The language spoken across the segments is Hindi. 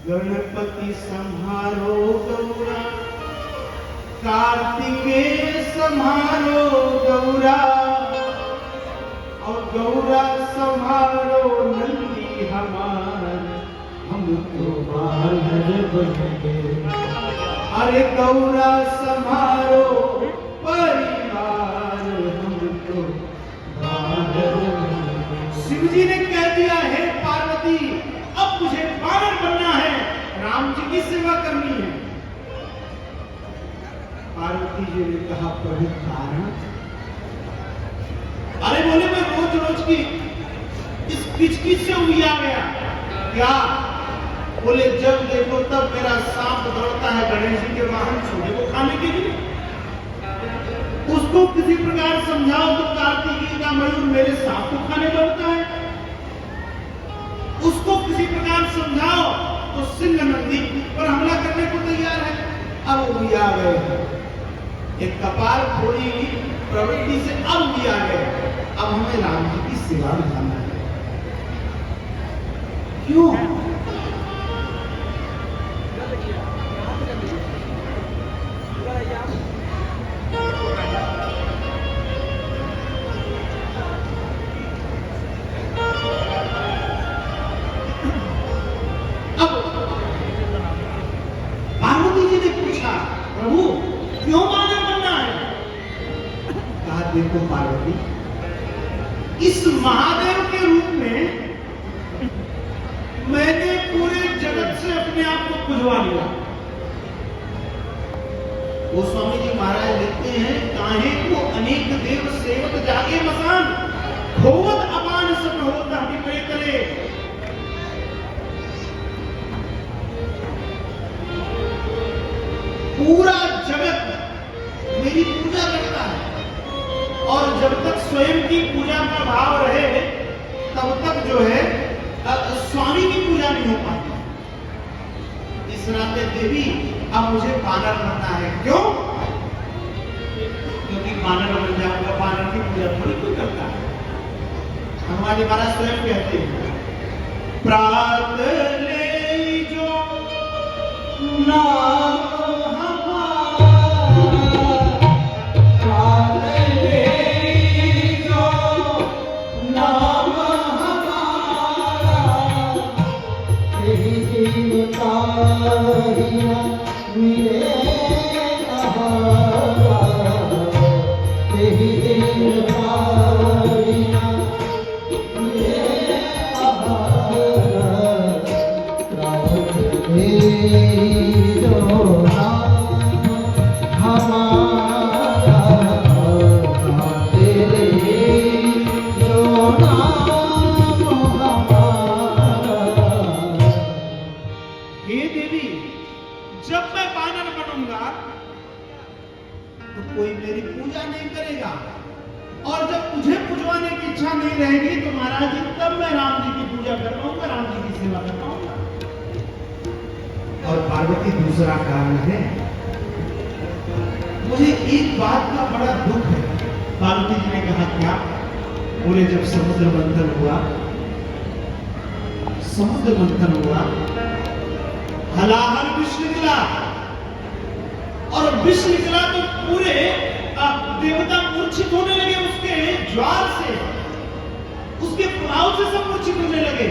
गणपति संहारो गौरा, कार्तिकेय संहारो गौरा, और गौरा संहारो नंदी हमार, हम तो बाहर बनेंगे। अरे गौरा संहारो परिवार, हम तो बाहर बनेंगे। शिव जी ने कह दिया है पार्वती अब मुझे बानर बनना है, राम जी की सेवा करनी है। पार्वती जी ने कहा प्रभु कारण? अरे बोले मैं रोज रोज की इस किचकिच से उबिया गया। क्या? बोले जब देखो तब मेरा सांप दौड़ता है गणेश जी के वाहन छोड़े को खाने के लिए। उसको किसी प्रकार समझाओ तो कार्तिकेय का मयूर मेरे सांप को खाने दौड़ता है। उसको किसी प्रकार समझाओ तो सिंह नंदी पर हमला करने को तैयार है। अब वो भी आ गए, एक कपाल फोड़ी प्रवृत्ति से अब भी आ गए। अब हमें राम जी की सेवा में जाना है। क्यों? देखो पार्वती, इस महादेव के रूप में मैंने पूरे जगत से अपने आप को पुजवा लिया। वो स्वामी जी महाराज लिखते हैं, काहे को अनेक देव सेवक जागे मसान, खोवत अपान सब होता विपे करे। पूरा जगत मेरी पूजा करता है, और जब तक स्वयं की पूजा का भाव रहे तब तक जो है स्वामी की पूजा नहीं हो पाती। इस नाते देवी अब मुझे बानर बनना है। क्यों? क्योंकि बानर बन जाऊंगा, बानर की पूजा थोड़ी कोई करता है। हमारे महाराज स्वयं कहते हैं, प्रात ले जो नाम दूसरा कारण है। मुझे एक बात का बड़ा दुख है। पार्वती जी ने कहा क्या? बोले जब समुद्र मंथन हुआ, समुद्र मंथन हुआ, हलाहल विष निकला, और विष निकला तो पूरे देवता मूर्छित होने लगे उसके ज्वार से, उसके प्रभाव से सब मूर्छित होने लगे।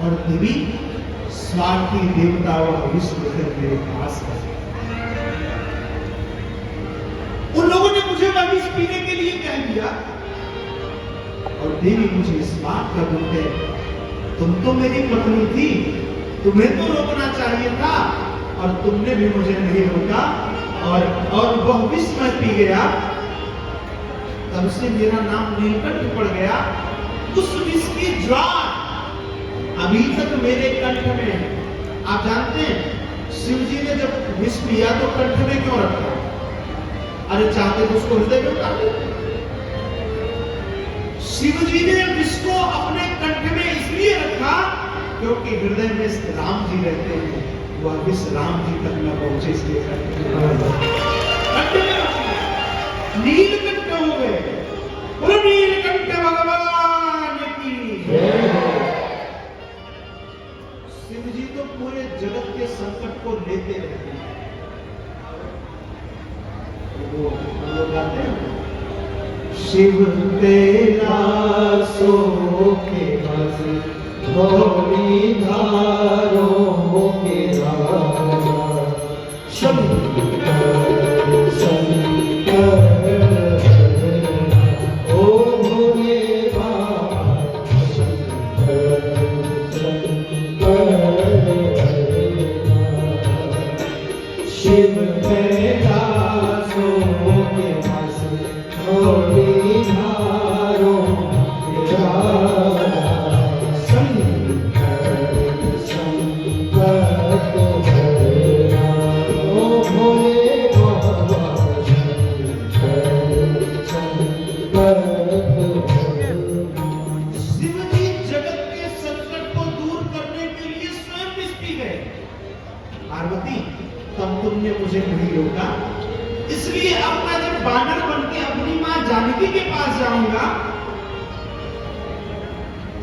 और देवी स्वार्थी देवताओं विश्व मेरे पास है। उन लोगों ने मुझे विष पीने के लिए कह दिया, और देवी मुझे इस बात का दुख है, तुम तो मेरी पत्नी थी, तुम्हें तो रोकना चाहिए था, और तुमने भी मुझे नहीं रोका, और वह विष मैं पी गया। तब से मेरा नाम नीलकंठ पड़ गया। उस विष की ज्वार अभी तक मेरे कंठ में है। आप जानते हैं शिव जी ने जब विष पिया तो कंठ में क्यों रखा? अरे चाहते तो उसको हृदय में उतार देते। शिव जी ने विष को अपने कंठ में इसलिए रखा क्योंकि हृदय में राम जी रहते हैं, वह विष राम जी तक न पहुंचे इसलिए कंठ में रखा। नीलकंठ हो गए। बोलो नीलकंठ भगवान की। शिव जी तो पूरे जगत के संकट को लेते रहते हैं। वो हम लोग गाते हैं शिव कैलाशों के बस धौली धारों के राजा शंकर शंकर ओ भोले बाबा शंकर शंकर शिव कैलाशों के बस धौली धारों के राजा पार्वती तब तुमने मुझे नहीं रोका, इसलिए अब मैं जब बानर बन के अपनी मां जानकी के पास जाऊंगा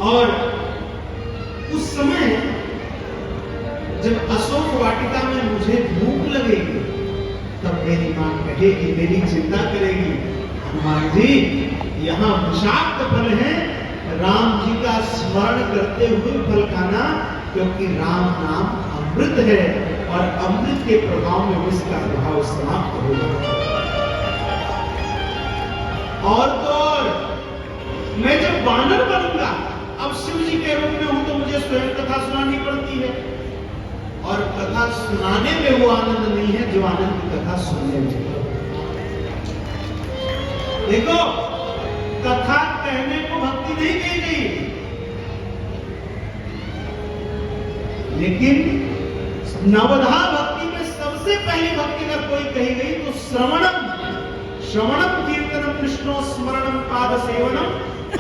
और उस समय जब अशोक वाटिका में मुझे भूख लगेगी तब मेरी मां कहेगी, मेरी चिंता करेगी, हनुमान जी यहाँ विषाक्त फल है, राम जी का स्मरण करते हुए फल खाना, क्योंकि राम नाम अमृत है और अमृत के प्रभाव में विष का प्रभाव समाप्त होगा। और तो और मैं जब वानर बनूंगा, अब शिव जी के रूप में हूं तो मुझे स्वयं कथा सुनानी पड़ती है, और कथा सुनाने में वो आनंद नहीं है जो आनंद कथा सुनने में। देखो कथा कहने को भक्ति नहीं कही गई, लेकिन नवधा भक्ति में सबसे पहली भक्ति अगर कोई कही गई तो श्रवणम श्रवणम कीर्तनम कृष्णो स्मरणम पाद सेवनम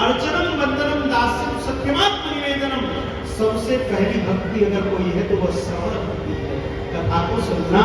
अर्चनम वंदनम दास्यम सत्यमात्म निवेदनम। सबसे पहली भक्ति अगर कोई है तो वह श्रवण भक्ति है, कथा को सुनना।